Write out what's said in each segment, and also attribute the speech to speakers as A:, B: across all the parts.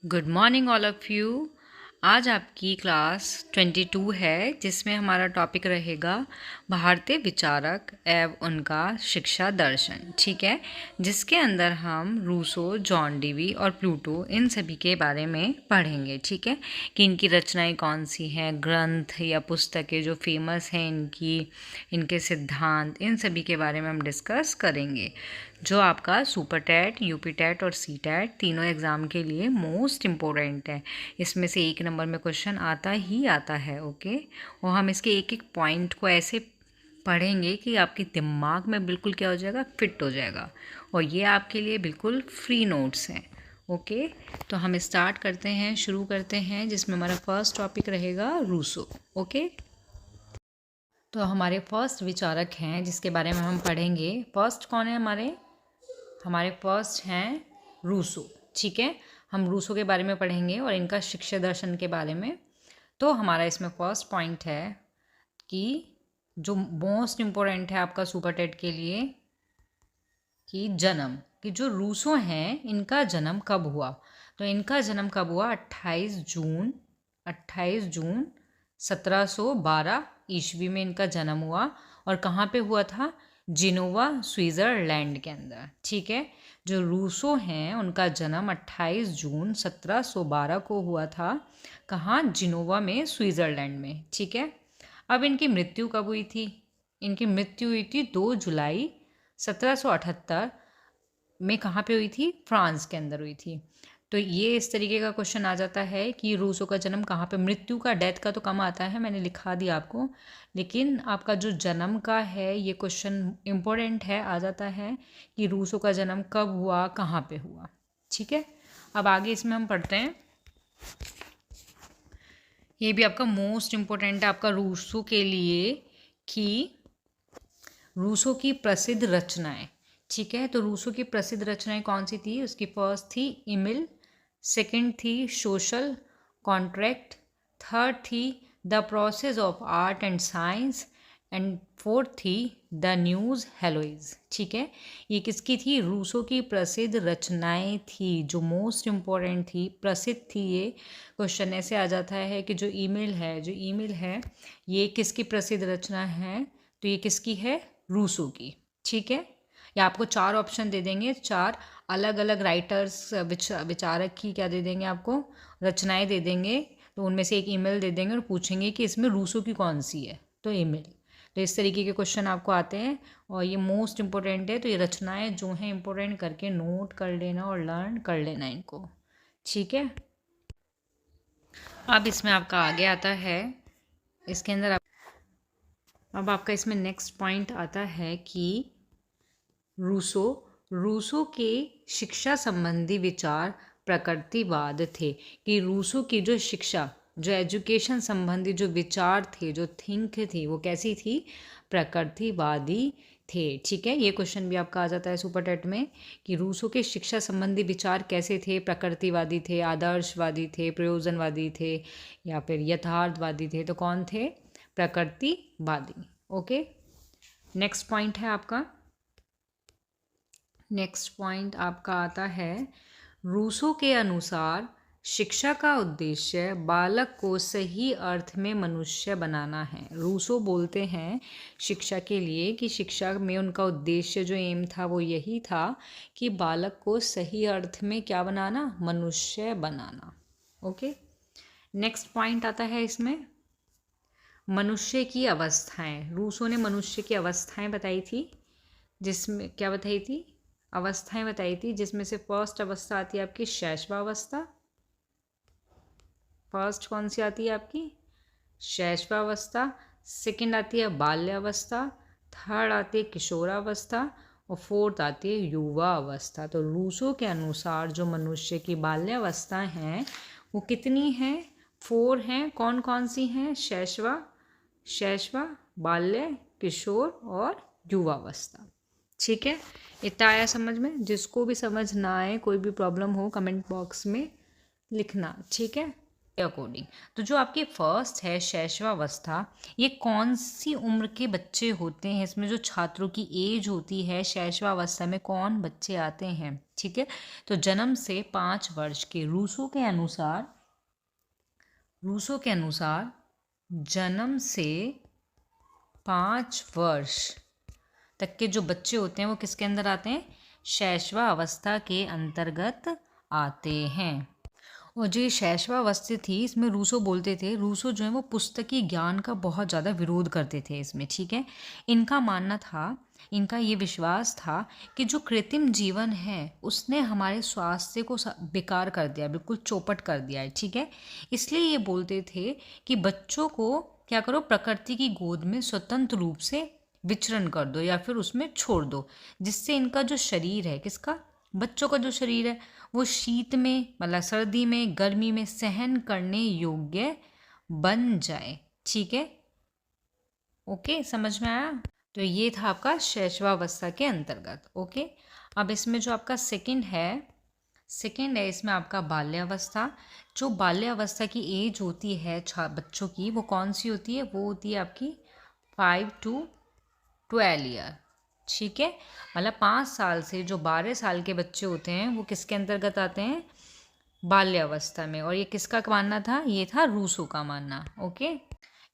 A: Good morning all of you. आज आपकी class 22 है जिसमें हमारा टॉपिक रहेगा भारतीय विचारक एवं उनका शिक्षा दर्शन। ठीक है, जिसके अंदर हम रूसो, जॉन डीवी और प्लूटो इन सभी के बारे में पढ़ेंगे। ठीक है, कि इनकी रचनाएं कौन सी हैं, ग्रंथ या पुस्तकें जो फेमस हैं इनके सिद्धांत, इन सभी के बारे में हम डिस्कस करेंगे। जो आपका सुपर टैट, यूपी टैट और सी टैट तीनों एग्ज़ाम के लिए मोस्ट इम्पोर्टेंट है। इसमें से 1 नंबर में क्वेश्चन आता ही आता है। ओके, और हम इसके एक एक पॉइंट को ऐसे पढ़ेंगे कि आपके दिमाग में बिल्कुल क्या हो जाएगा, फिट हो जाएगा। और ये आपके लिए बिल्कुल फ्री नोट्स हैं। ओके, तो हम स्टार्ट करते हैं, शुरू करते हैं, जिसमें हमारा फर्स्ट टॉपिक रहेगा रूसो। ओके, तो हमारे फर्स्ट विचारक हैं जिसके बारे में हम पढ़ेंगे। फर्स्ट कौन है हमारे फर्स्ट हैं रूसो। ठीक है, हम रूसो के बारे में पढ़ेंगे और इनका शिक्षा दर्शन के बारे में। तो हमारा इसमें फर्स्ट पॉइंट है कि जो मोस्ट इम्पोर्टेंट है आपका सुपर टेट के लिए, कि जन्म, कि जो रूसो हैं इनका जन्म कब हुआ। तो इनका जन्म कब हुआ? 28 जून 1712 ईस्वी में इनका जन्म हुआ। और कहाँ पे हुआ था? जिनोवा, स्विट्ज़रलैंड के अंदर। ठीक है, जो रूसो हैं उनका जन्म 28 जून 1712 को हुआ था। कहाँ? जिनोवा में, स्विट्ज़रलैंड में। ठीक है, अब इनकी मृत्यु कब हुई थी? इनकी मृत्यु हुई थी 2 जुलाई 1778 में। कहाँ पे हुई थी? फ्रांस के अंदर हुई थी। तो ये इस तरीके का क्वेश्चन आ जाता है कि रूसो का जन्म कहाँ पे, मृत्यु का, डेथ का तो कम आता है, मैंने लिखा दिया आपको, लेकिन आपका जो जन्म का है ये क्वेश्चन इम्पोर्टेंट है, आ जाता है कि रूसो का जन्म कब हुआ, कहाँ पे हुआ। ठीक है, अब आगे इसमें हम पढ़ते हैं। ये भी आपका मोस्ट इम्पोर्टेंट है आपका रूसो के लिए, कि रूसो की प्रसिद्ध रचनाएं। ठीक है, तो रूसो की प्रसिद्ध रचनाएं कौन सी थी? उसकी फर्स्ट थी इमिल, सेकंड थी सोशल कॉन्ट्रैक्ट, थर्ड थी the process of art and science, and fourth थी द न्यूज़ हेलोइज। ठीक है, ये किसकी थी? रूसो की प्रसिद्ध रचनाएं थी, जो मोस्ट इम्पोर्टेंट थी, प्रसिद्ध थी। ये क्वेश्चन ऐसे आ जाता है कि जो ईमेल है ये किसकी प्रसिद्ध रचना है? तो ये किसकी है? रूसो की। ठीक है, या आपको 4 ऑप्शन दे देंगे, 4 अलग अलग राइटर्स, विचारक की क्या दे देंगे आपको, रचनाएं दे देंगे। तो उनमें से एक ईमेल दे देंगे और पूछेंगे कि इसमें रूसो की कौन सी है, तो ईमेल। तो इस तरीके के क्वेश्चन आपको आते हैं और ये मोस्ट इम्पोर्टेंट है। तो ये रचनाएं जो हैं इम्पोर्टेंट करके नोट कर लेना और लर्न कर लेना इनको। ठीक है, अब इसमें आपका आगे आता है, इसके अंदर अब आपका इसमें नेक्स्ट पॉइंट आता है कि रूसो के शिक्षा संबंधी विचार प्रकृतिवाद थे। कि रूसो की जो शिक्षा, जो एजुकेशन संबंधी जो विचार थे, जो थिंक थी, वो कैसी थी? प्रकृतिवादी थे। ठीक है, ये क्वेश्चन भी आपका आ जाता है सुपर टेट में, कि रूसो के शिक्षा संबंधी विचार कैसे थे? प्रकृतिवादी थे, आदर्शवादी थे, प्रयोजनवादी थे, या फिर यथार्थवादी थे? तो कौन थे? प्रकृतिवादी। ओके, नेक्स्ट पॉइंट है आपका, नेक्स्ट पॉइंट आपका आता है, रूसो के अनुसार शिक्षा का उद्देश्य बालक को सही अर्थ में मनुष्य बनाना है। रूसो बोलते हैं शिक्षा के लिए कि शिक्षा में उनका उद्देश्य, जो एम था, वो यही था कि बालक को सही अर्थ में क्या बनाना? मनुष्य बनाना। ओके, नेक्स्ट पॉइंट आता है इसमें, मनुष्य की अवस्थाएं। रूसो ने मनुष्य की अवस्थाएं बताई थी, जिसमें क्या बताई थी? अवस्थाएं बताई थी, जिसमें से फर्स्ट अवस्था आती है आपकी शैशवावस्था। फर्स्ट कौन सी आती है आपकी? शैशवावस्था। सेकंड आती है बाल्यावस्था, थर्ड आती है किशोरावस्था, और फोर्थ आती है युवा अवस्था। तो रूसो के अनुसार जो मनुष्य की बाल्यावस्था हैं वो कितनी हैं? 4 हैं। कौन कौन सी हैं? शैशवा, बाल्य, किशोर और युवावस्था। ठीक है, इतना आया समझ में? जिसको भी समझ ना आए, कोई भी प्रॉब्लम हो, कमेंट बॉक्स में लिखना। ठीक है, के अकॉर्डिंग। तो जो आपकी फर्स्ट है शैशवावस्था, ये कौन सी उम्र के बच्चे होते हैं, इसमें जो छात्रों की एज होती है शैशवावस्था में कौन बच्चे आते हैं, ठीक है। तो जन्म से 5 वर्ष के, रूसो के अनुसार जन्म से 5 वर्ष तक के जो बच्चे होते हैं वो किसके अंदर आते हैं, शैशवावस्था के अंतर्गत आते हैं। और जो ये शैशवावस्था थी, इसमें रूसो बोलते थे, रूसो जो है वो पुस्तकीय ज्ञान का बहुत ज़्यादा विरोध करते थे इसमें, ठीक है। इनका मानना था, इनका ये विश्वास था कि जो कृत्रिम जीवन है उसने हमारे स्वास्थ्य को बेकार कर दिया, बिल्कुल चौपट कर दिया है, ठीक है। इसलिए ये बोलते थे कि बच्चों को क्या करो, प्रकृति की गोद में स्वतंत्र रूप से विचरण कर दो या फिर उसमें छोड़ दो, जिससे इनका जो शरीर है, किसका, बच्चों का जो शरीर है, वो शीत में, मतलब सर्दी में, गर्मी में सहन करने योग्य बन जाए, ठीक है। ओके, समझ में आया। तो ये था आपका शैशवावस्था के अंतर्गत। ओके, अब इसमें जो आपका सेकंड है इसमें आपका बाल्यावस्था। जो बाल्यावस्था की एज होती है बच्चों की, वो कौन सी होती है, वो होती है आपकी 5 to 12 ईयर, ठीक है। मतलब 5 साल से जो 12 साल के बच्चे होते हैं वो किसके अंतर्गत आते हैं, बाल्यावस्था में। और ये किसका मानना था, ये था रूसो का मानना। ओके,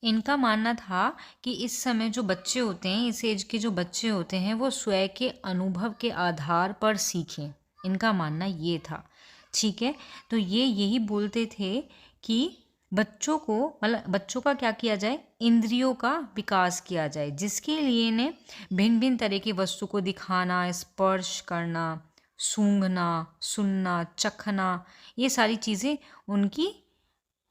A: इनका मानना था कि इस समय जो बच्चे होते हैं, इस एज के जो बच्चे होते हैं, वो स्वयं के अनुभव के आधार पर सीखें, इनका मानना ये था, ठीक है। तो ये यही बोलते थे कि बच्चों को, मतलब बच्चों का क्या किया जाए, इंद्रियों का विकास किया जाए, जिसके लिए इन्हें भिन्न भिन्न तरह की वस्तु को दिखाना, स्पर्श करना, सूंघना, सुनना, चखना, ये सारी चीज़ें उनकी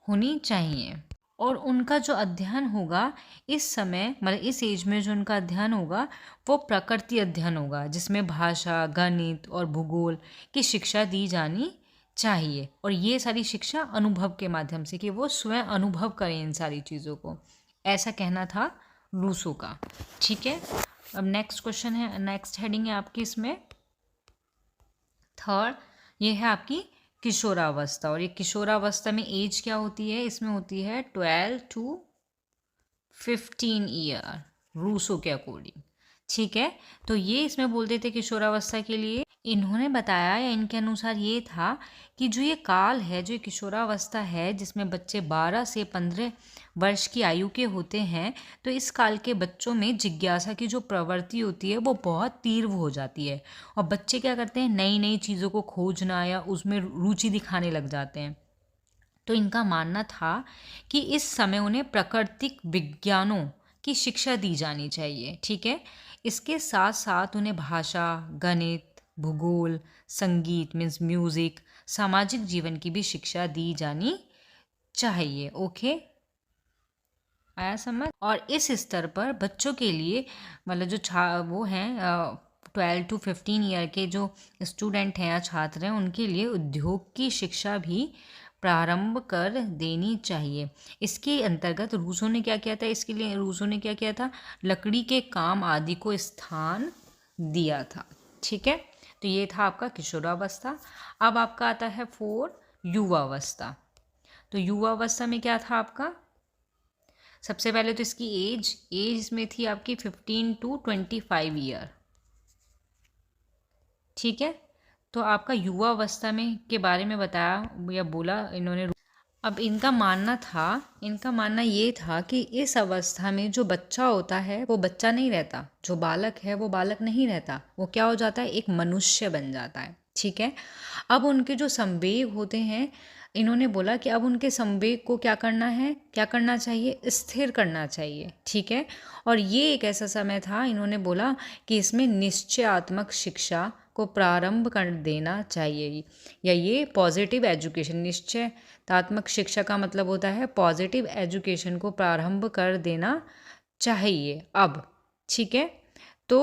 A: होनी चाहिए। और उनका जो अध्ययन होगा इस समय, मतलब इस एज में जो उनका अध्ययन होगा वो प्रकृति अध्ययन होगा, जिसमें भाषा, गणित और भूगोल की शिक्षा दी जानी चाहिए। और ये सारी शिक्षा अनुभव के माध्यम से, कि वो स्वयं अनुभव करें इन सारी चीज़ों को, ऐसा कहना था रूसो का, ठीक है। अब नेक्स्ट क्वेश्चन है, नेक्स्ट हेडिंग है आपकी इसमें थर्ड, ये है आपकी किशोरावस्था। और ये किशोरावस्था में एज क्या होती है, इसमें होती है 12 to 15 ईयर, रूसो के अकॉर्डिंग, ठीक है। तो ये इसमें बोलते थे किशोरावस्था के लिए, इन्होंने बताया या इनके अनुसार ये था कि जो ये काल है, जो किशोरावस्था है, जिसमें बच्चे 12 से 15 वर्ष की आयु के होते हैं, तो इस काल के बच्चों में जिज्ञासा की जो प्रवृत्ति होती है वो बहुत तीव्र हो जाती है। और बच्चे क्या करते हैं, नई नई चीज़ों को खोजना या उसमें रुचि दिखाने लग जाते हैं। तो इनका मानना था कि इस समय उन्हें प्राकृतिक विज्ञानों की शिक्षा दी जानी चाहिए, ठीक है। इसके साथ साथ उन्हें भाषा, गणित, भूगोल, संगीत मीन्स म्यूज़िक, सामाजिक जीवन की भी शिक्षा दी जानी चाहिए। ओके, आया समझ। और इस स्तर पर बच्चों के लिए, मतलब जो वो हैं 12 to 15 ईयर के जो स्टूडेंट हैं या छात्र हैं, उनके लिए उद्योग की शिक्षा भी प्रारंभ कर देनी चाहिए। इसके अंतर्गत रूसो ने क्या किया था, इसके लिए रूसो ने क्या किया था, लकड़ी के काम आदि को स्थान दिया था, ठीक है। तो ये था आपका किशोरावस्था। अब आपका आता है 4 युवावस्था। तो युवावस्था में क्या था आपका, सबसे पहले तो इसकी एज में थी आपकी 15 to 25 ईयर, ठीक है। तो आपका युवावस्था में के बारे में बताया या बोला इन्होंने। अब इनका मानना ये था कि इस अवस्था में जो बच्चा होता है वो बच्चा नहीं रहता, जो बालक है वो बालक नहीं रहता, वो क्या हो जाता है, एक मनुष्य बन जाता है, ठीक है। अब उनके जो संवेग होते हैं, इन्होंने बोला कि अब उनके संवेग को क्या करना चाहिए, स्थिर करना चाहिए, ठीक है। और ये एक ऐसा समय था, इन्होंने बोला कि इसमें निश्चयात्मक शिक्षा को प्रारंभ कर देना चाहिए, या ये पॉजिटिव एजुकेशन, निश्चयात्मक शिक्षा का मतलब होता है पॉजिटिव एजुकेशन को प्रारंभ कर देना चाहिए अब, ठीक है। तो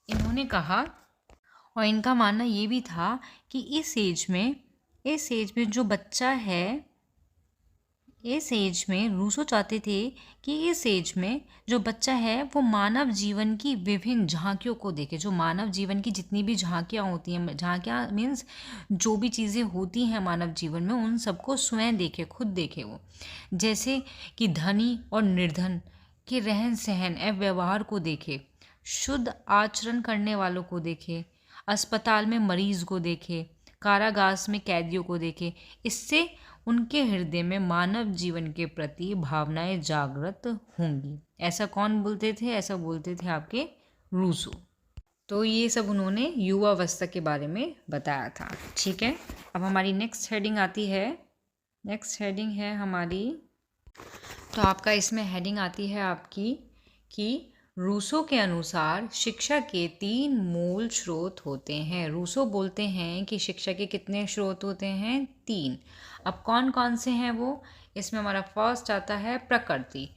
A: इन्होंने कहा, और इनका मानना ये भी था कि इस एज में जो बच्चा है, इस एज में रूसो चाहते थे कि इस एज में जो बच्चा है वो मानव जीवन की विभिन्न झांकियों को देखे। जो मानव जीवन की जितनी भी झांकियाँ होती हैं, झांकियाँ मीन्स जो भी चीज़ें होती हैं मानव जीवन में, उन सबको स्वयं देखे, खुद देखे वो। जैसे कि धनी और निर्धन के रहन सहन एवं व्यवहार को देखे, शुद्ध आचरण करने वालों को देखे, अस्पताल में मरीज को देखे, कारागार में कैदियों को देखे। इससे उनके हृदय में मानव जीवन के प्रति भावनाएं जागृत होंगी। ऐसा कौन बोलते थे? ऐसा बोलते थे आपके रूसो। तो ये सब उन्होंने युवावस्था के बारे में बताया था। ठीक है, अब हमारी नेक्स्ट हेडिंग आती है। नेक्स्ट हेडिंग है हमारी, तो आपका इसमें हेडिंग आती है आपकी कि रूसो के अनुसार शिक्षा के 3 मूल स्रोत होते हैं। रूसो बोलते हैं कि शिक्षा के कितने स्रोत होते हैं? 3। अब कौन कौन से हैं वो? इसमें हमारा फर्स्ट आता है प्रकृति।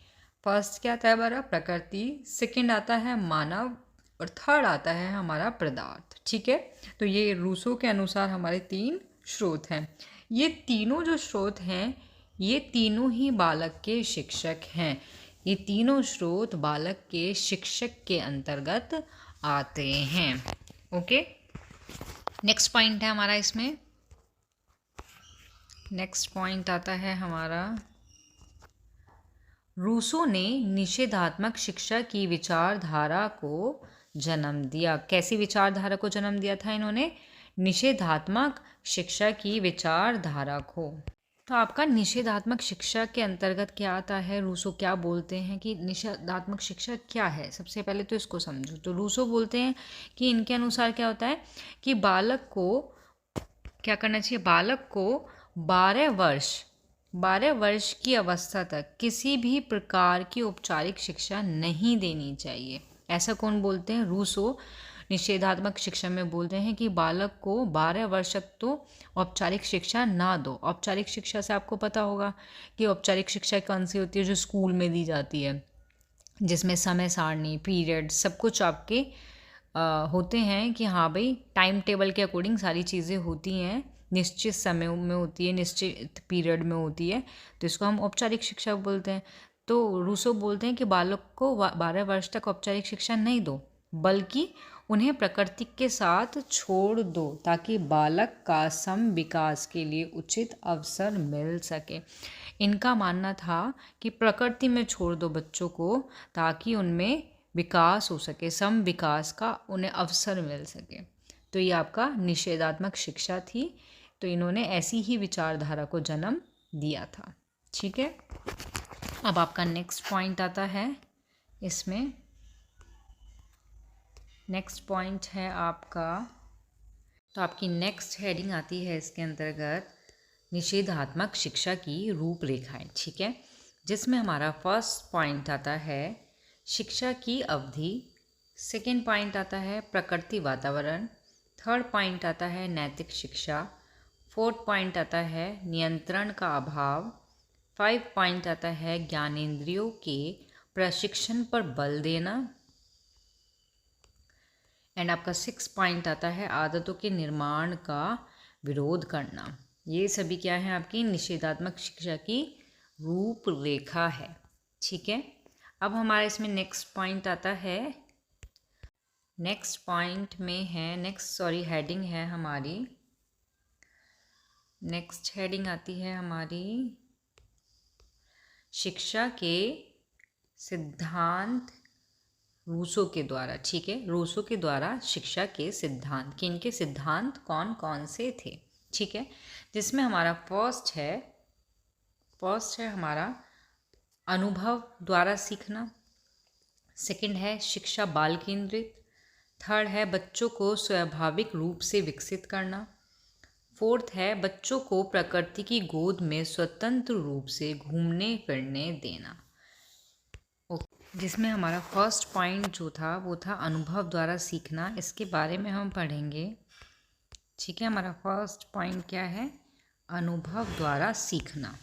A: फर्स्ट क्या आता है हमारा? प्रकृति। सेकंड आता है मानव, और थर्ड आता है हमारा पदार्थ। ठीक है, तो ये रूसो के अनुसार हमारे 3 स्रोत हैं। ये तीनों जो स्रोत हैं, ये तीनों ही बालक के शिक्षक हैं। ये तीनों स्रोत बालक के शिक्षक के अंतर्गत आते हैं। ओके, नेक्स्ट पॉइंट है हमारा इसमें। नेक्स्ट पॉइंट आता है हमारा, रूसो ने निषेधात्मक शिक्षा की विचारधारा को जन्म दिया। कैसी विचारधारा को जन्म दिया था इन्होंने? निषेधात्मक शिक्षा की विचारधारा को। तो आपका निषेधात्मक शिक्षा के अंतर्गत क्या आता है? रूसो क्या बोलते हैं कि निषेधात्मक शिक्षा क्या है? सबसे पहले तो इसको समझो। तो रूसो बोलते हैं कि इनके अनुसार क्या होता है कि बालक को क्या करना चाहिए? बालक को 12 वर्ष की अवस्था तक किसी भी प्रकार की औपचारिक शिक्षा नहीं देनी चाहिए। ऐसा कौन बोलते हैं? रूसो निषेधात्मक शिक्षा में बोलते हैं कि बालक को 12 वर्ष तक तो औपचारिक शिक्षा ना दो। औपचारिक शिक्षा से आपको पता होगा कि औपचारिक शिक्षा कौन सी होती है? जो स्कूल में दी जाती है, जिसमें समय सारणी, पीरियड, सब कुछ आपके होते हैं कि हाँ भाई टाइम टेबल के अकॉर्डिंग सारी चीज़ें होती हैं, निश्चित समय में होती है, निश्चित पीरियड में होती है, तो इसको हम औपचारिक शिक्षा बोलते हैं। तो रूसो बोलते हैं कि बालक को 12 वर्ष तक औपचारिक शिक्षा नहीं दो, बल्कि उन्हें प्रकृति के साथ छोड़ दो ताकि बालक का सम विकास के लिए उचित अवसर मिल सके। इनका मानना था कि प्रकृति में छोड़ दो बच्चों को ताकि उनमें विकास हो सके, सम विकास का उन्हें अवसर मिल सके। तो ये आपका निषेधात्मक शिक्षा थी। तो इन्होंने ऐसी ही विचारधारा को जन्म दिया था। ठीक है, अब आपका नेक्स्ट पॉइंट आता है इसमें। नेक्स्ट पॉइंट है आपका, तो आपकी नेक्स्ट हेडिंग आती है इसके अंतर्गत निषेधात्मक शिक्षा की रूपरेखाएं। ठीक है, जिसमें हमारा फर्स्ट पॉइंट आता है शिक्षा की अवधि, सेकंड पॉइंट आता है प्रकृति वातावरण, थर्ड पॉइंट आता है नैतिक शिक्षा, फोर्थ पॉइंट आता है नियंत्रण का अभाव, 5 पॉइंट आता है ज्ञानेंद्रियों के प्रशिक्षण पर बल देना, एंड आपका 6 पॉइंट आता है आदतों के निर्माण का विरोध करना। ये सभी क्या है? आपकी निषेधात्मक शिक्षा की रूपरेखा है। ठीक है, अब हमारा इसमें नेक्स्ट पॉइंट आता है। नेक्स्ट पॉइंट में है हेडिंग है हमारी, नेक्स्ट हेडिंग आती है हमारी शिक्षा के सिद्धांत रूसो के द्वारा। ठीक है, रूसो के द्वारा शिक्षा के सिद्धांत, कि इनके सिद्धांत कौन कौन से थे। ठीक है, जिसमें हमारा फर्स्ट है हमारा अनुभव द्वारा सीखना, सेकंड है शिक्षा बाल केंद्रित, थर्ड है बच्चों को स्वाभाविक रूप से विकसित करना, फोर्थ है बच्चों को प्रकृति की गोद में स्वतंत्र रूप से घूमने फिरने देना। जिसमें हमारा फर्स्ट पॉइंट जो था वो था अनुभव द्वारा सीखना। इसके बारे में हम पढ़ेंगे। ठीक है, हमारा फर्स्ट पॉइंट क्या है? अनुभव द्वारा सीखना।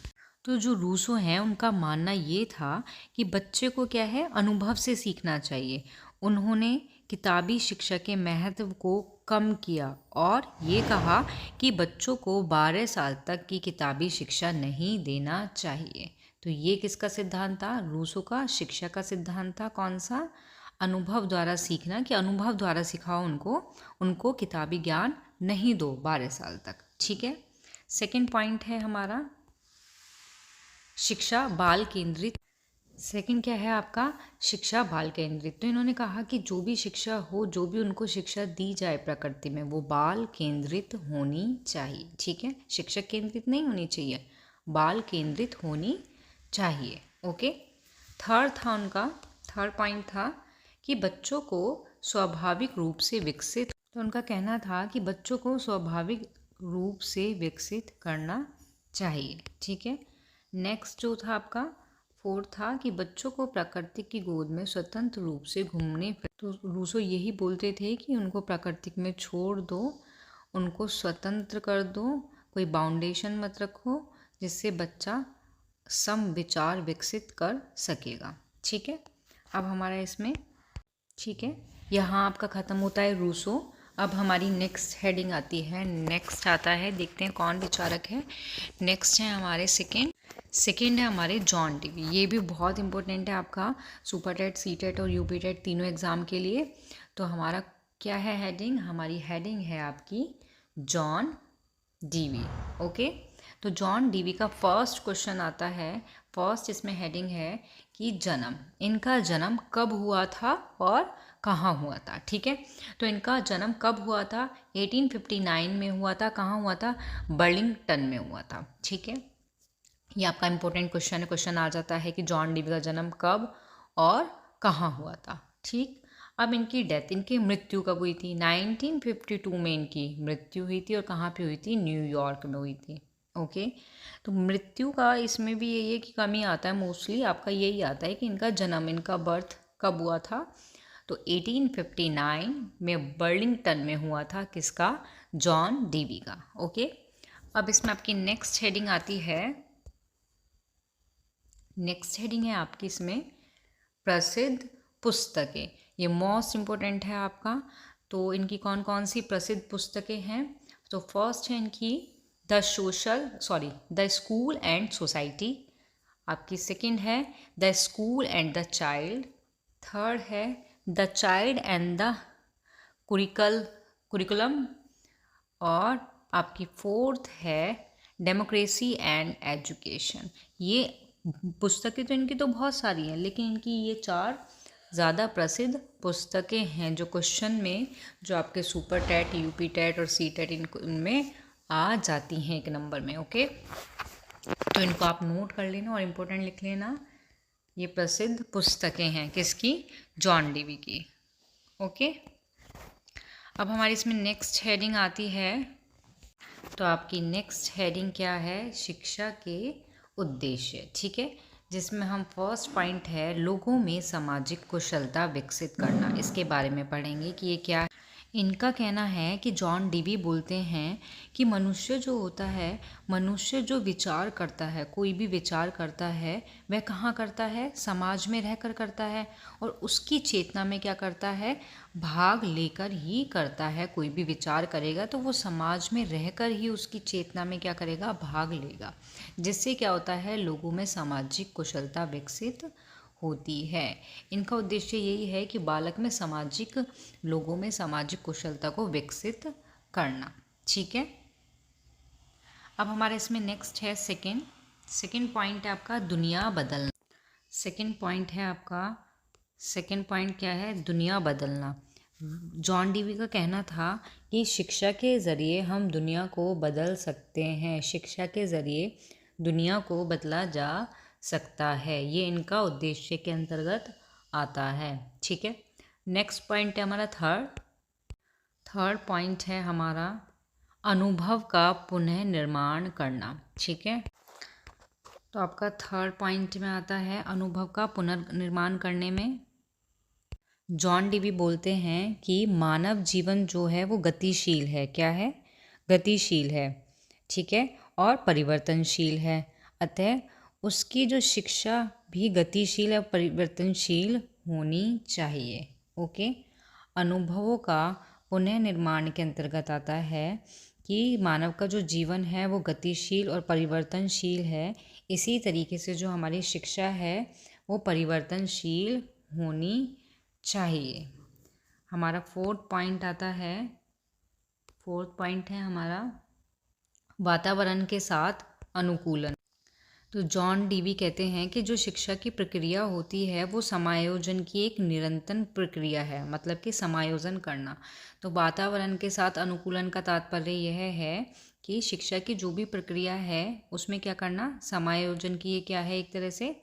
A: तो जो रूसो हैं उनका मानना ये था कि बच्चे को क्या है? अनुभव से सीखना चाहिए। उन्होंने किताबी शिक्षा के महत्व को कम किया और ये कहा कि बच्चों को 12 साल तक की किताबी शिक्षा नहीं देना चाहिए। तो ये किसका सिद्धांत था? रूसो का शिक्षा का सिद्धांत था। कौन सा? अनुभव द्वारा सीखना, कि अनुभव द्वारा सिखाओ उनको किताबी ज्ञान नहीं दो 12 साल तक। ठीक है। सेकंड पॉइंट है हमारा शिक्षा बाल केंद्रित। सेकंड क्या है आपका? शिक्षा बाल केंद्रित। तो इन्होंने कहा कि जो भी शिक्षा हो, जो भी उनको शिक्षा दी जाए प्रकृति में, वो बाल केंद्रित होनी चाहिए। ठीक है, शिक्षक केंद्रित नहीं होनी चाहिए, बाल केंद्रित होनी चाहिए। ओके। थर्ड पॉइंट था कि बच्चों को स्वाभाविक रूप से विकसित। तो उनका कहना था कि बच्चों को स्वाभाविक रूप से विकसित करना चाहिए। ठीक है। नेक्स्ट जो था आपका फोर्थ था कि बच्चों को प्रकृति की गोद में स्वतंत्र रूप से घूमने। तो रूसो यही बोलते थे कि उनको प्रकृति में छोड़ दो, उनको स्वतंत्र कर दो, कोई बाउंडेशन मत रखो, जिससे बच्चा सम विचार विकसित कर सकेगा। ठीक है। अब हमारा इसमें, ठीक है, यहाँ आपका ख़त्म होता है रूसो। अब हमारी नेक्स्ट हेडिंग आती है, नेक्स्ट आता है, देखते हैं कौन विचारक है। नेक्स्ट है हमारे सेकेंड है हमारे जॉन डीवी। ये भी बहुत इंपॉर्टेंट है आपका सुपर टेट, सी टेट और यूपी टेट तीनों एग्ज़ाम के लिए। तो हमारा क्या है हेडिंग? हमारी हेडिंग है आपकी जॉन डीवी। ओके। तो जॉन डीवी का फर्स्ट क्वेश्चन आता है, फर्स्ट इसमें हेडिंग है कि जन्म, इनका जन्म कब हुआ था और कहाँ हुआ था। ठीक है। तो इनका जन्म कब हुआ था? 1859 में हुआ था। कहाँ हुआ था? बर्लिंगटन में हुआ था। ठीक है। ये आपका इंपॉर्टेंट क्वेश्चन है, क्वेश्चन आ जाता है कि जॉन डीवी का जन्म कब और कहाँ हुआ था। ठीक। अब इनकी डेथ, इनकी मृत्यु कब हुई थी? 1952 में इनकी मृत्यु हुई थी। और कहाँ पे हुई थी? न्यूयॉर्क में हुई थी। ओके। तो मृत्यु का इसमें भी यही है कि कम ही आता है, मोस्टली आपका यही आता है कि इनका जन्म, इनका बर्थ कब हुआ था। तो 1859 में बर्लिंगटन में हुआ था। किसका? जॉन डीवी का। ओके। अब इसमें आपकी नेक्स्ट हेडिंग आती है, नेक्स्ट हेडिंग है आपकी इसमें प्रसिद्ध पुस्तकें। ये मोस्ट इम्पोर्टेंट है आपका। तो इनकी कौन कौन सी प्रसिद्ध पुस्तकें हैं? तो फर्स्ट है इनकी द स्कूल एंड सोसाइटी। आपकी सेकंड है the school and the child. Third है the child and the curriculum. और आपकी फोर्थ है डेमोक्रेसी एंड एजुकेशन। ये पुस्तकें तो इनकी तो बहुत सारी हैं, लेकिन इनकी ये 4 ज़्यादा प्रसिद्ध पुस्तकें हैं जो क्वेश्चन में, जो आपके सुपर टेट, यूपी टेट और सी टेट इनमें आ जाती हैं 1 नंबर में। ओके। तो इनको आप नोट कर लेना और इम्पोर्टेंट लिख लेना। ये प्रसिद्ध पुस्तकें हैं किसकी? जॉन डीवी की। ओके। अब हमारी इसमें नेक्स्ट हेडिंग आती है। तो आपकी नेक्स्ट हेडिंग क्या है? शिक्षा के उद्देश्य। ठीक है। जिसमें हम फर्स्ट पॉइंट है लोगों में सामाजिक कुशलता विकसित करना। इसके बारे में पढ़ेंगे कि ये क्या है। इनका कहना है कि जॉन डीवी बोलते हैं कि मनुष्य जो होता है, मनुष्य जो विचार करता है, कोई भी विचार करता है, वह कहाँ करता है? समाज में रहकर करता है। और उसकी चेतना में क्या करता है? भाग लेकर ही करता है। कोई भी विचार करेगा तो वो समाज में रहकर ही उसकी चेतना में क्या करेगा? भाग लेगा। जिससे क्या होता है? लोगों में सामाजिक कुशलता विकसित होती है। इनका उद्देश्य यही है कि बालक में लोगों में सामाजिक कुशलता को विकसित करना। ठीक है। अब हमारे इसमें नेक्स्ट है सेकंड पॉइंट है आपका दुनिया बदलना। सेकंड पॉइंट क्या है? दुनिया बदलना। जॉन डीवी का कहना था कि शिक्षा के ज़रिए हम दुनिया को बदल सकते हैं, शिक्षा के ज़रिए दुनिया को बदला जा सकता है। ये इनका उद्देश्य के अंतर्गत आता है। ठीक है। नेक्स्ट पॉइंट है हमारा थर्ड पॉइंट है हमारा अनुभव का पुनः निर्माण करना। ठीक है। तो आपका थर्ड पॉइंट में आता है अनुभव का पुनर्निर्माण करने में जॉन डीवी बोलते हैं कि मानव जीवन जो है वो गतिशील है। क्या है? गतिशील है। ठीक है। और परिवर्तनशील है। अतः उसकी जो शिक्षा भी गतिशील और परिवर्तनशील होनी चाहिए। ओके। अनुभवों का पुनः निर्माण के अंतर्गत आता है कि मानव का जो जीवन है वो गतिशील और परिवर्तनशील है। इसी तरीके से जो हमारी शिक्षा है वो परिवर्तनशील होनी चाहिए। हमारा फोर्थ पॉइंट आता है, फोर्थ पॉइंट है हमारा वातावरण के साथ अनुकूलन। तो जॉन डीवी कहते हैं कि जो शिक्षा की प्रक्रिया होती है वो समायोजन की एक निरंतर प्रक्रिया है, मतलब कि समायोजन करना। तो वातावरण के साथ अनुकूलन का तात्पर्य यह है कि शिक्षा की जो भी प्रक्रिया है उसमें क्या करना, समायोजन की ये क्या है, एक तरह से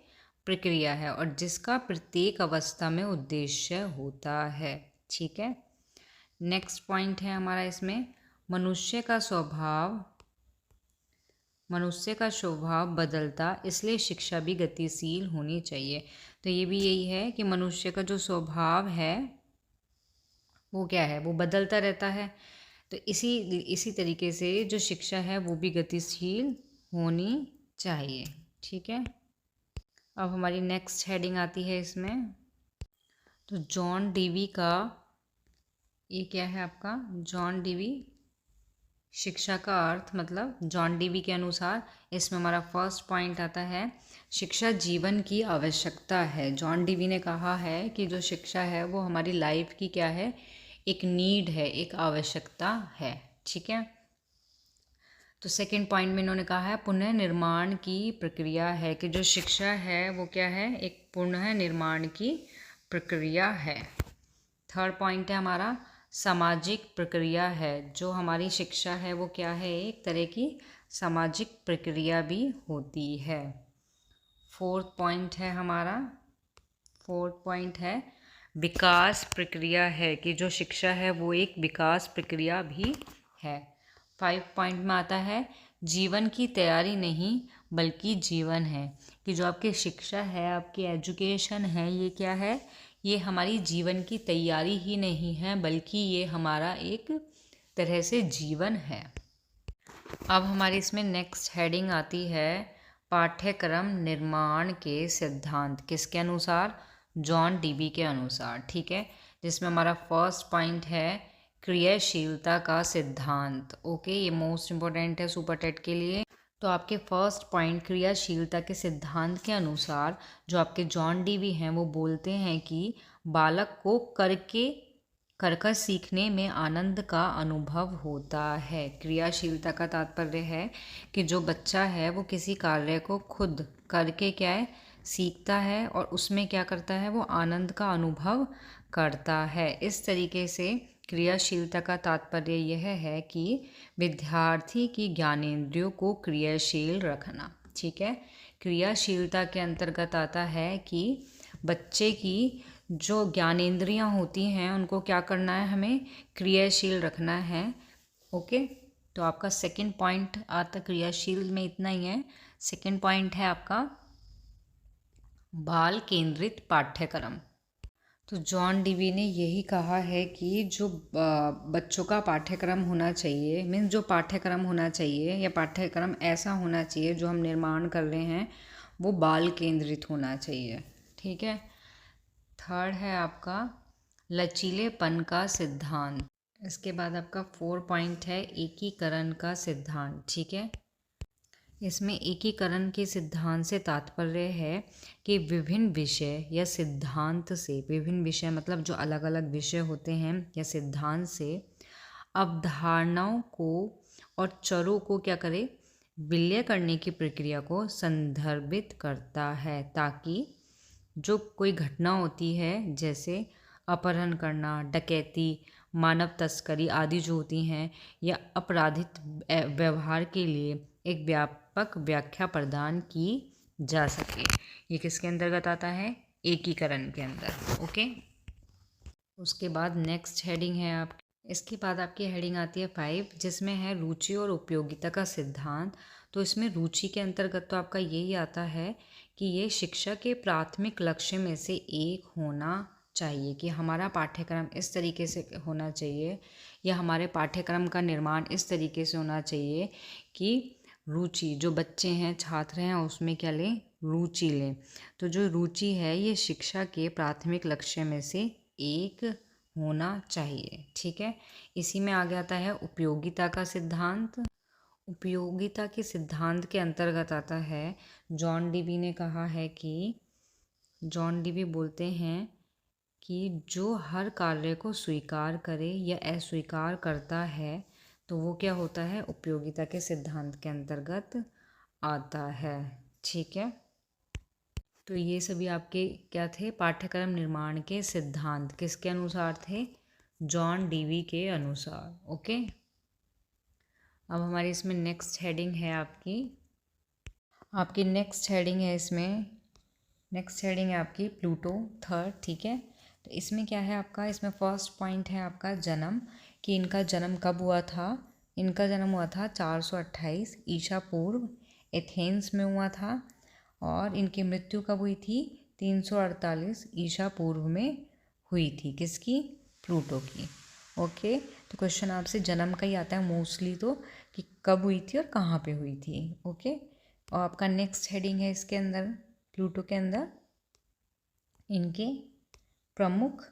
A: प्रक्रिया है, और जिसका प्रत्येक अवस्था में उद्देश्य होता है। ठीक है। नेक्स्ट पॉइंट है हमारा इसमें, मनुष्य का स्वभाव बदलता, इसलिए शिक्षा भी गतिशील होनी चाहिए। तो ये भी यही है कि मनुष्य का जो स्वभाव है वो क्या है, वो बदलता रहता है। तो इसी तरीके से जो शिक्षा है वो भी गतिशील होनी चाहिए। ठीक है। अब हमारी नेक्स्ट हेडिंग आती है इसमें, तो जॉन डीवी का, ये क्या है आपका, जॉन डीवी शिक्षा का अर्थ, मतलब जॉन डीवी के अनुसार इसमें हमारा फर्स्ट पॉइंट आता है, शिक्षा जीवन की आवश्यकता है। जॉन डीवी ने कहा है कि जो शिक्षा है वो हमारी लाइफ की क्या है, एक नीड है, एक आवश्यकता है। ठीक है। तो सेकंड पॉइंट में इन्होंने कहा है पुनः निर्माण की प्रक्रिया है, कि जो शिक्षा है वो क्या है, एक पुनः निर्माण की प्रक्रिया है। थर्ड पॉइंट है हमारा सामाजिक प्रक्रिया है। जो हमारी शिक्षा है वो क्या है, एक तरह की सामाजिक प्रक्रिया भी होती है। फोर्थ पॉइंट है हमारा, फोर्थ पॉइंट है विकास प्रक्रिया है, कि जो शिक्षा है वो एक विकास प्रक्रिया भी है। 5 पॉइंट में आता है जीवन की तैयारी नहीं बल्कि जीवन है, कि जो आपकी शिक्षा है, आपकी एजुकेशन है, ये क्या है, ये हमारी जीवन की तैयारी ही नहीं है बल्कि ये हमारा एक तरह से जीवन है। अब हमारी इसमें नेक्स्ट हेडिंग आती है पाठ्यक्रम निर्माण के सिद्धांत, किसके अनुसार, जॉन डीवी के अनुसार। ठीक है। जिसमें हमारा फर्स्ट पॉइंट है क्रियाशीलता का सिद्धांत। ओके, ये मोस्ट इम्पोर्टेंट है सुपर टेट के लिए। तो आपके फर्स्ट पॉइंट क्रियाशीलता के सिद्धांत के अनुसार जो आपके जॉन डीवी हैं वो बोलते हैं कि बालक को कर सीखने में आनंद का अनुभव होता है। क्रियाशीलता का तात्पर्य है कि जो बच्चा है वो किसी कार्य को खुद करके क्या है, सीखता है, और उसमें क्या करता है, वो आनंद का अनुभव करता है। इस तरीके से क्रियाशीलता का तात्पर्य यह है कि विद्यार्थी की ज्ञानेंद्रियों को क्रियाशील रखना। ठीक है। क्रियाशीलता के अंतर्गत आता है कि बच्चे की जो ज्ञानेंद्रियां होती हैं उनको क्या करना है, हमें क्रियाशील रखना है। ओके। तो आपका सेकंड पॉइंट आता क्रियाशील में इतना ही है। सेकंड पॉइंट है आपका बाल केंद्रित पाठ्यक्रम। तो जॉन डीवी ने यही कहा है कि जो बच्चों का पाठ्यक्रम होना चाहिए, मीन्स जो पाठ्यक्रम होना चाहिए या पाठ्यक्रम ऐसा होना चाहिए जो हम निर्माण कर रहे हैं वो बाल केंद्रित होना चाहिए। ठीक है। थर्ड है आपका लचीलेपन का सिद्धांत। इसके बाद आपका 4 पॉइंट है एकीकरण का सिद्धांत। ठीक है। इसमें एकीकरण के सिद्धांत से तात्पर्य है कि विभिन्न विषय या सिद्धांत से, विभिन्न विषय मतलब जो अलग अलग विषय होते हैं या सिद्धांत से अवधारणाओं को और चरों को क्या करे, विलय करने की प्रक्रिया को संदर्भित करता है, ताकि जो कोई घटना होती है जैसे अपहरण करना, डकैती, मानव तस्करी आदि जो होती हैं, या आपराधिक व्यवहार के लिए एक व्यापक व्याख्या प्रदान की जा सके। ये किसके अंतर्गत आता है, एकीकरण के अंदर। ओके। उसके बाद नेक्स्ट हेडिंग है आप, इसके बाद आपकी हेडिंग आती है 5, जिसमें है रुचि और उपयोगिता का सिद्धांत। तो इसमें रुचि के अंतर्गत तो आपका यही आता है कि ये शिक्षा के प्राथमिक लक्ष्य में से एक होना चाहिए, कि हमारा पाठ्यक्रम इस तरीके से होना चाहिए या हमारे पाठ्यक्रम का निर्माण इस तरीके से होना चाहिए कि रुचि, जो बच्चे हैं, छात्र हैं, उसमें क्या लें, रुचि लें। तो जो रुचि है ये शिक्षा के प्राथमिक लक्ष्य में से एक होना चाहिए। ठीक है, इसी में आगे आता है उपयोगिता का सिद्धांत। उपयोगिता के सिद्धांत के अंतर्गत आता है, जॉन डीवी ने कहा है कि जॉन डीवी बोलते हैं कि जो हर कार्य को स्वीकार करे या अस्वीकार करता है तो वो क्या होता है, उपयोगिता के सिद्धांत के अंतर्गत आता है। ठीक है, तो ये सभी आपके क्या थे, पाठ्यक्रम निर्माण के सिद्धांत किसके अनुसार थे, जॉन डीवी के अनुसार। ओके, अब हमारी इसमें नेक्स्ट हेडिंग है आपकी नेक्स्ट हेडिंग है इसमें, नेक्स्ट हेडिंग है आपकी प्लूटो थर्ड। ठीक है, तो इसमें क्या है आपका, इसमें फर्स्ट पॉइंट है आपका जन्म, कि इनका जन्म कब हुआ था। इनका जन्म हुआ था 428 ईसा पूर्व, एथेंस में हुआ था। और इनकी मृत्यु कब हुई थी, 348 ईसा पूर्व में हुई थी। किसकी, प्लूटो की। ओके, तो क्वेश्चन आपसे जन्म का ही आता है मोस्टली, तो कि कब हुई थी और कहाँ पे हुई थी। ओके, और आपका नेक्स्ट हेडिंग है इसके अंदर, प्लूटो के अंदर इनके प्रमुख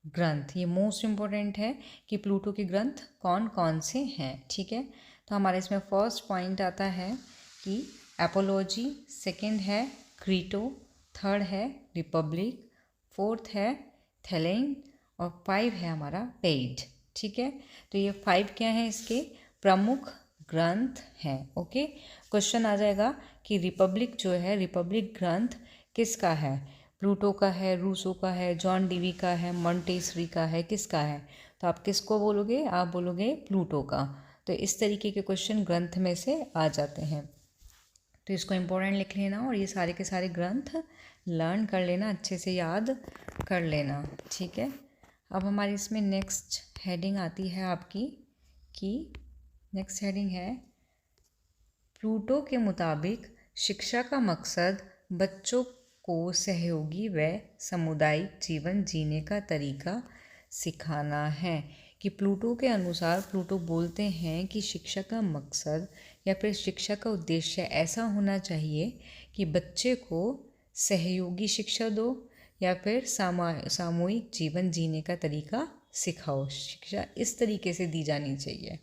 A: ग्रंथ। ये मोस्ट इम्पोर्टेंट है कि प्लूटो के ग्रंथ कौन कौन से हैं। ठीक है, तो हमारे इसमें फर्स्ट पॉइंट आता है कि एपोलॉजी, सेकंड है क्रीटो, थर्ड है रिपब्लिक, फोर्थ है थेलेन, और 5 है हमारा पेज। ठीक है, तो ये 5 क्या है, इसके प्रमुख ग्रंथ हैं। ओके, क्वेश्चन आ जाएगा कि रिपब्लिक जो है, रिपब्लिक ग्रंथ किसका है, प्लूटो का है, रूसो का है, जॉन डीवी का है, मॉन्टेसरी का है, किसका है। तो आप किसको बोलोगे, आप बोलोगे प्लूटो का। तो इस तरीके के क्वेश्चन ग्रंथ में से आ जाते हैं, तो इसको इम्पोर्टेंट लिख लेना और ये सारे के सारे ग्रंथ लर्न कर लेना, अच्छे से याद कर लेना। ठीक है, अब हमारी इसमें नेक्स्ट हेडिंग आती है आपकी, कि नेक्स्ट हेडिंग है प्लूटो के मुताबिक शिक्षा का मकसद बच्चों को सहयोगी व सामुदायिक जीवन जीने का तरीका सिखाना है। कि प्लूटो के अनुसार, प्लूटो बोलते हैं कि शिक्षा का मकसद या फिर शिक्षा का उद्देश्य ऐसा होना चाहिए कि बच्चे को सहयोगी शिक्षा दो या फिर सामूहिक जीवन जीने का तरीका सिखाओ। शिक्षा इस तरीके से दी जानी चाहिए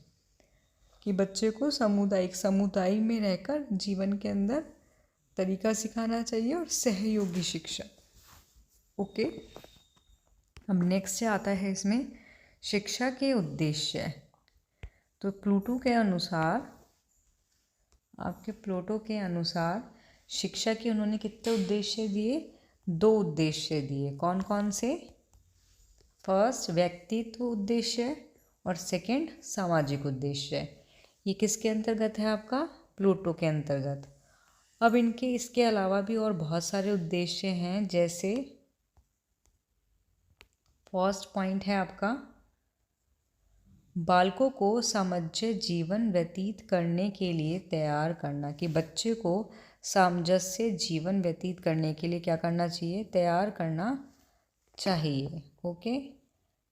A: कि बच्चे को समुदाय में रहकर जीवन के अंदर तरीका सिखाना चाहिए, और सहयोगी शिक्षा। ओके, अब नेक्स्ट से आता है इसमें शिक्षा के उद्देश्य। तो प्लूटो के अनुसार, आपके प्लूटो के अनुसार शिक्षा के उन्होंने कितने उद्देश्य दिए, 2 उद्देश्य दिए। कौन कौन से, फर्स्ट व्यक्तित्व उद्देश्य और सेकंड सामाजिक उद्देश्य। ये किसके अंतर्गत है, आपका प्लूटो के अंतर्गत। अब इनके इसके अलावा भी और बहुत सारे उद्देश्य हैं, जैसे फर्स्ट पॉइंट है आपका बालकों को सामंजस्य जीवन व्यतीत करने के लिए तैयार करना। कि बच्चे को सामंजस्य जीवन व्यतीत करने के लिए क्या करना चाहिए, तैयार करना चाहिए। ओके,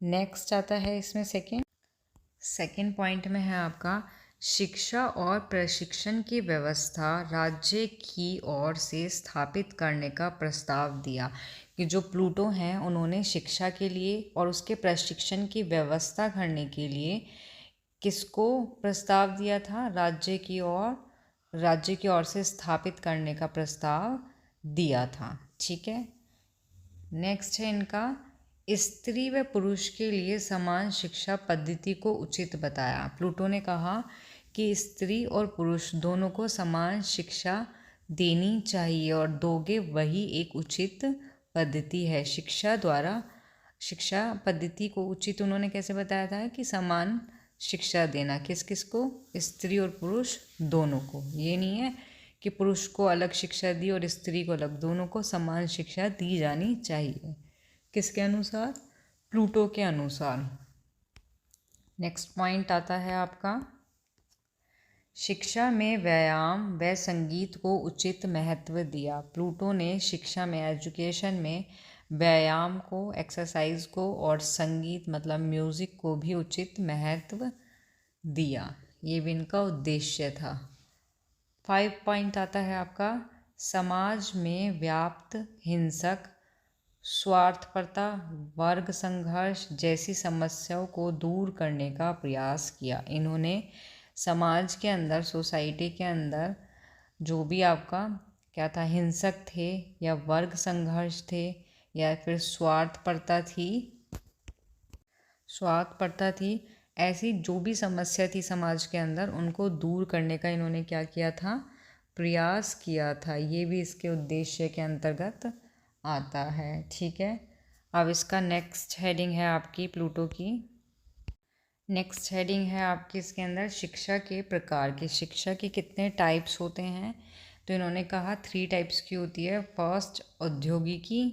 A: नेक्स्ट आता है इसमें सेकंड पॉइंट में है आपका शिक्षा और प्रशिक्षण की व्यवस्था राज्य की ओर से स्थापित करने का प्रस्ताव दिया। कि जो प्लूटो हैं उन्होंने शिक्षा के लिए और उसके प्रशिक्षण की व्यवस्था करने के लिए किसको प्रस्ताव दिया था, राज्य की ओर से स्थापित करने का प्रस्ताव दिया था। ठीक है, नेक्स्ट है इनका स्त्री व पुरुष के लिए समान शिक्षा पद्धति को उचित बताया। प्लूटो ने कहा कि स्त्री और पुरुष दोनों को समान शिक्षा देनी चाहिए और दोगे वही एक उचित पद्धति है। शिक्षा पद्धति को उचित उन्होंने कैसे बताया था, कि समान शिक्षा देना किस किस को, स्त्री और पुरुष दोनों को। ये नहीं है कि पुरुष को अलग शिक्षा दी और स्त्री को अलग, दोनों को समान शिक्षा दी जानी चाहिए। किसके अनुसार, प्लूटो के अनुसार। नेक्स्ट पॉइंट आता है आपका शिक्षा में व्यायाम व संगीत को उचित महत्व दिया। प्लूटो ने शिक्षा में, एजुकेशन में व्यायाम को, एक्सरसाइज को और संगीत मतलब म्यूज़िक को भी उचित महत्व दिया। ये भी इनका उद्देश्य था। 5 पॉइंट आता है आपका समाज में व्याप्त हिंसक स्वार्थपरता, वर्ग संघर्ष जैसी समस्याओं को दूर करने का प्रयास किया। इन्होंने समाज के अंदर, सोसाइटी के अंदर जो भी आपका क्या था, हिंसक थे या वर्ग संघर्ष थे या फिर स्वार्थपरता थी, ऐसी जो भी समस्या थी समाज के अंदर, उनको दूर करने का इन्होंने क्या किया था, प्रयास किया था। ये भी इसके उद्देश्य के अंतर्गत आता है। ठीक है, अब इसका नेक्स्ट हेडिंग है आपकी प्लूटो की। नेक्स्ट हेडिंग है आपकी इसके अंदर शिक्षा के प्रकार की। शिक्षा के कितने टाइप्स होते हैं, तो इन्होंने कहा 3 टाइप्स की होती है। फर्स्ट औद्योगिकी,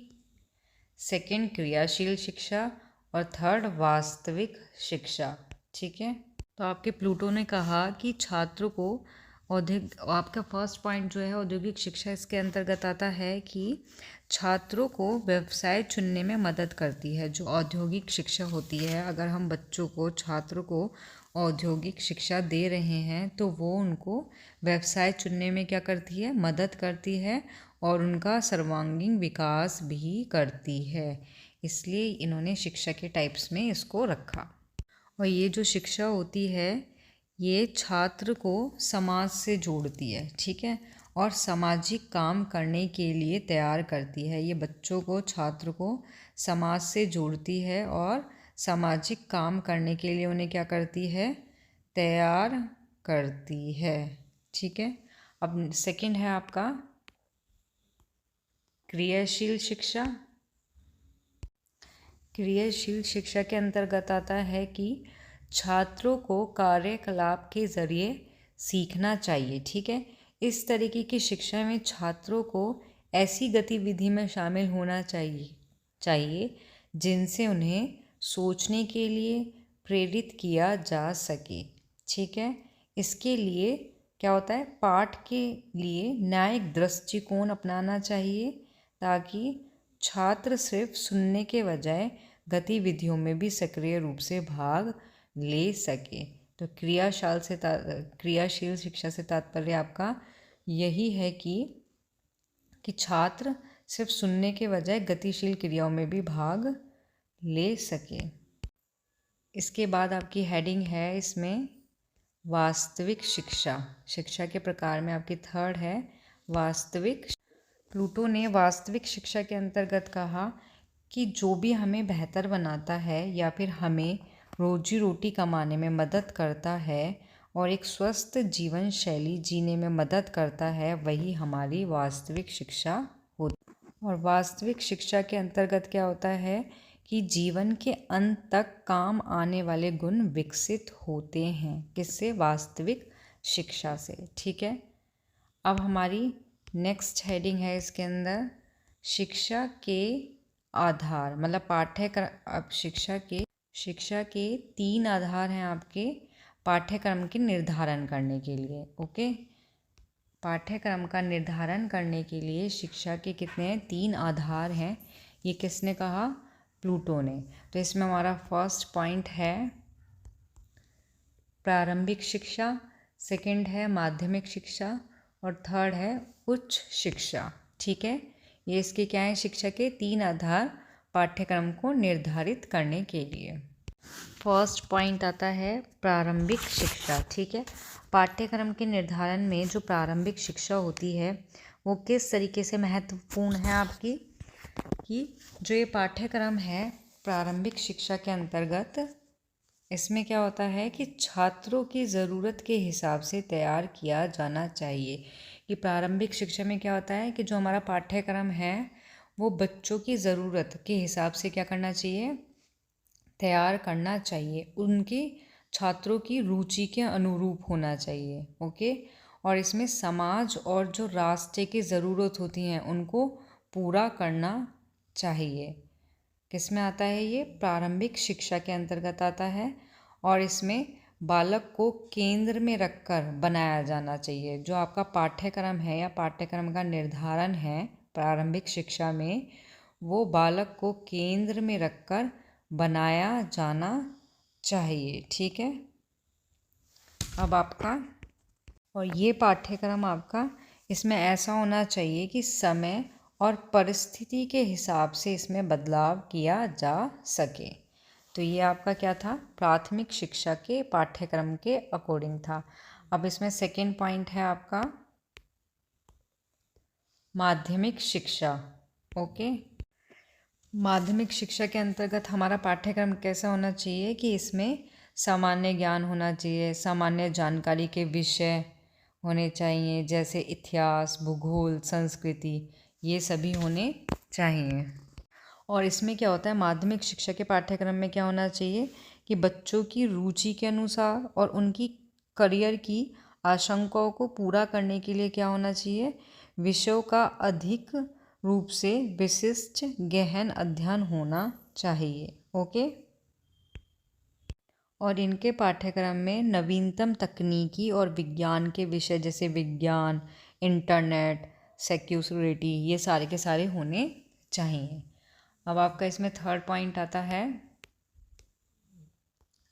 A: सेकंड क्रियाशील शिक्षा और थर्ड वास्तविक शिक्षा। ठीक है, तो आपके प्लूटो ने कहा कि छात्रों को आपका फर्स्ट पॉइंट जो है औद्योगिक शिक्षा, इसके अंतर्गत आता है कि छात्रों को व्यवसाय चुनने में मदद करती है। जो औद्योगिक शिक्षा होती है, अगर हम बच्चों को, छात्रों को औद्योगिक शिक्षा दे रहे हैं तो वो उनको व्यवसाय चुनने में क्या करती है, मदद करती है और उनका सर्वांगीण विकास भी करती है। इसलिए इन्होंने शिक्षा के टाइप्स में इसको रखा। और ये जो शिक्षा होती है ये छात्र को समाज से जोड़ती है। ठीक है, और सामाजिक काम करने के लिए तैयार करती है। ये बच्चों को, छात्र को समाज से जोड़ती है और सामाजिक काम करने के लिए उन्हें क्या करती है, तैयार करती है। ठीक है, अब सेकंड है आपका क्रियाशील शिक्षा। क्रियाशील शिक्षा के अंतर्गत आता है कि छात्रों को कार्यकलाप के ज़रिए सीखना चाहिए। ठीक है, इस तरीके की शिक्षा में छात्रों को ऐसी गतिविधि में शामिल होना चाहिए जिनसे उन्हें सोचने के लिए प्रेरित किया जा सके। ठीक है, इसके लिए क्या होता है, पाठ के लिए न्यायिक दृष्टिकोण अपनाना चाहिए ताकि छात्र सिर्फ सुनने के बजाय गतिविधियों में भी सक्रिय रूप से भाग ले सके। तो क्रियाशील शिक्षा से तात्पर्य आपका यही है कि छात्र सिर्फ सुनने के बजाय गतिशील क्रियाओं में भी भाग ले सके। इसके बाद आपकी हेडिंग है इसमें वास्तविक शिक्षा। शिक्षा के प्रकार में आपकी थर्ड है वास्तविक। प्लूटो ने वास्तविक शिक्षा के अंतर्गत कहा कि जो भी हमें बेहतर बनाता है या फिर हमें रोजी रोटी कमाने में मदद करता है और एक स्वस्थ जीवन शैली जीने में मदद करता है, वही हमारी वास्तविक शिक्षा होती है। और वास्तविक शिक्षा के अंतर्गत क्या होता है कि जीवन के अंत तक काम आने वाले गुण विकसित होते हैं। किससे? वास्तविक शिक्षा से। ठीक है, अब हमारी नेक्स्ट हेडिंग है इसके अंदर शिक्षा के आधार, मतलब पाठ्यक्रम। अब शिक्षा के 3 आधार हैं आपके पाठ्यक्रम के निर्धारण करने के लिए। ओके, पाठ्यक्रम का निर्धारण करने के लिए शिक्षा के कितने 3 आधार हैं, ये किसने कहा? प्लूटो ने। तो इसमें हमारा फर्स्ट पॉइंट है प्रारंभिक शिक्षा, सेकंड है माध्यमिक शिक्षा और थर्ड है उच्च शिक्षा। ठीक है, ये इसके क्या है, शिक्षा के 3 आधार पाठ्यक्रम को निर्धारित करने के लिए। फर्स्ट पॉइंट आता है प्रारंभिक शिक्षा। ठीक है, पाठ्यक्रम के निर्धारण में जो प्रारंभिक शिक्षा होती है वो किस तरीके से महत्वपूर्ण है आपकी, कि जो ये पाठ्यक्रम है प्रारंभिक शिक्षा के अंतर्गत, इसमें क्या होता है कि छात्रों की ज़रूरत के हिसाब से तैयार किया जाना चाहिए। कि प्रारंभिक शिक्षा में क्या होता है कि जो हमारा पाठ्यक्रम है वो बच्चों की ज़रूरत के हिसाब से क्या करना चाहिए, तैयार करना चाहिए, उनकी छात्रों की रुचि के अनुरूप होना चाहिए। ओके, और इसमें समाज और जो राष्ट्र की ज़रूरत होती हैं उनको पूरा करना चाहिए। किस में आता है ये? प्रारंभिक शिक्षा के अंतर्गत आता है और इसमें बालक को केंद्र में रखकर बनाया जाना चाहिए। जो आपका पाठ्यक्रम है या पाठ्यक्रम का निर्धारण है प्रारंभिक शिक्षा में, वो बालक को केंद्र में रखकर बनाया जाना चाहिए। ठीक है, अब आपका और ये पाठ्यक्रम आपका इसमें ऐसा होना चाहिए कि समय और परिस्थिति के हिसाब से इसमें बदलाव किया जा सके। तो ये आपका क्या था, प्राथमिक शिक्षा के पाठ्यक्रम के अकॉर्डिंग था। अब इसमें सेकंड पॉइंट है आपका माध्यमिक शिक्षा। ओके, माध्यमिक शिक्षा के अंतर्गत हमारा पाठ्यक्रम कैसा होना चाहिए कि इसमें सामान्य ज्ञान होना चाहिए, सामान्य जानकारी के विषय होने चाहिए जैसे इतिहास, भूगोल, संस्कृति, ये सभी होने चाहिए। और इसमें क्या होता है, माध्यमिक शिक्षा के पाठ्यक्रम में क्या होना चाहिए कि बच्चों की रुचि के अनुसार और उनकी करियर की आशंकाओं को पूरा करने के लिए क्या होना चाहिए, विषयों का अधिक रूप से विशिष्ट गहन अध्ययन होना चाहिए। ओके, और इनके पाठ्यक्रम में नवीनतम तकनीकी और विज्ञान के विषय जैसे विज्ञान, इंटरनेट, सिक्योरिटी, ये सारे के सारे होने चाहिए। अब आपका इसमें थर्ड पॉइंट आता है,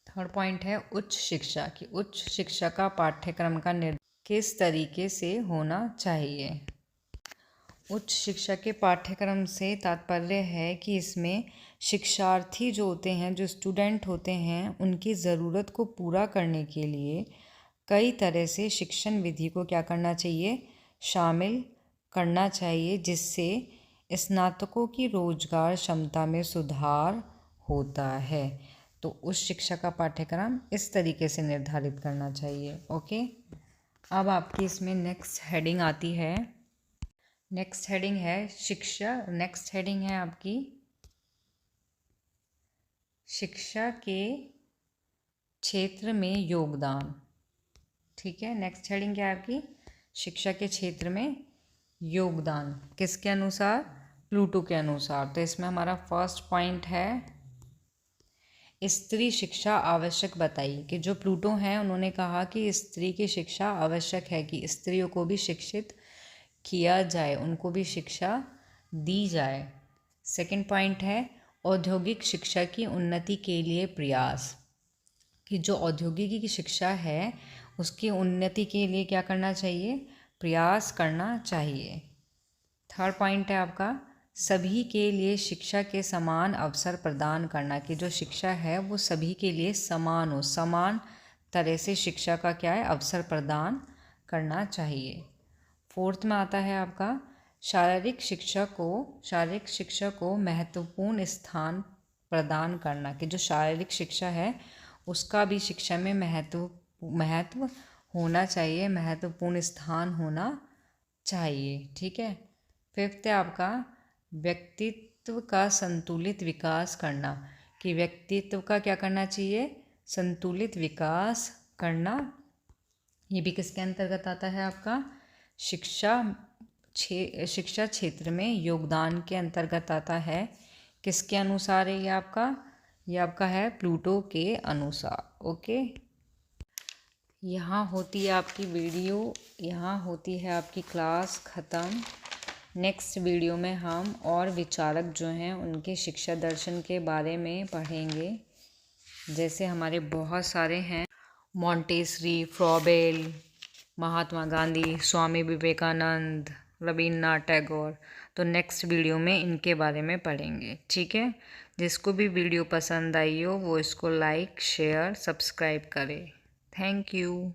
A: थर्ड पॉइंट है उच्च शिक्षा की उच्च शिक्षा का पाठ्यक्रम का निर्धारण किस तरीके से होना चाहिए। उच्च शिक्षा के पाठ्यक्रम से तात्पर्य है कि इसमें शिक्षार्थी जो होते हैं, जो स्टूडेंट होते हैं, उनकी ज़रूरत को पूरा करने के लिए कई तरह से शिक्षण विधि को क्या करना चाहिए, शामिल करना चाहिए, जिससे स्नातकों की रोजगार क्षमता में सुधार होता है। तो उस शिक्षा का पाठ्यक्रम इस तरीके से निर्धारित करना चाहिए। ओके, अब आपकी इसमें नेक्स्ट हेडिंग आती है, नेक्स्ट हेडिंग है शिक्षा, नेक्स्ट हेडिंग है आपकी शिक्षा के क्षेत्र में योगदान। ठीक है, नेक्स्ट हेडिंग क्या है आपकी, शिक्षा के क्षेत्र में योगदान किसके अनुसार, प्लूटो के अनुसार। तो इसमें हमारा फर्स्ट पॉइंट है स्त्री शिक्षा आवश्यक बताई, कि जो प्लूटो हैं उन्होंने कहा कि स्त्री की शिक्षा आवश्यक है, कि स्त्रियों को भी शिक्षित किया जाए, उनको भी शिक्षा दी जाए। सेकंड पॉइंट है औद्योगिक शिक्षा की उन्नति के लिए प्रयास, कि जो औद्योगिकी की शिक्षा है उसकी उन्नति के लिए क्या करना चाहिए, प्रयास करना चाहिए। थर्ड पॉइंट है आपका सभी के लिए शिक्षा के समान अवसर प्रदान करना, कि जो शिक्षा है वो सभी के लिए समान हो, समान तरह से शिक्षा का क्या है, अवसर प्रदान करना चाहिए। फोर्थ में आता है आपका शारीरिक शिक्षा को महत्वपूर्ण स्थान प्रदान करना, कि जो शारीरिक शिक्षा है उसका भी शिक्षा में महत्व होना चाहिए, महत्वपूर्ण स्थान होना चाहिए। ठीक है, फिफ्थ है आपका व्यक्तित्व का संतुलित विकास करना, कि व्यक्तित्व का क्या करना चाहिए, संतुलित विकास करना। ये भी किसके अंतर्गत आता है आपका शिक्षा क्षेत्र में योगदान के अंतर्गत आता है। किसके अनुसार है ये आपका है प्लूटो के अनुसार। ओके, यहाँ होती है आपकी वीडियो, यहाँ होती है आपकी क्लास ख़त्म। नेक्स्ट वीडियो में हम और विचारक जो हैं उनके शिक्षा दर्शन के बारे में पढ़ेंगे। जैसे हमारे बहुत सारे हैं, मॉन्टेसरी, फ्रॉबेल, महात्मा गांधी, स्वामी विवेकानंद, रवीन्द्रनाथ टैगोर। तो नेक्स्ट वीडियो में इनके बारे में पढ़ेंगे। ठीक है, जिसको भी वीडियो पसंद आई हो वो इसको लाइक, शेयर, सब्सक्राइब करे। Thank you.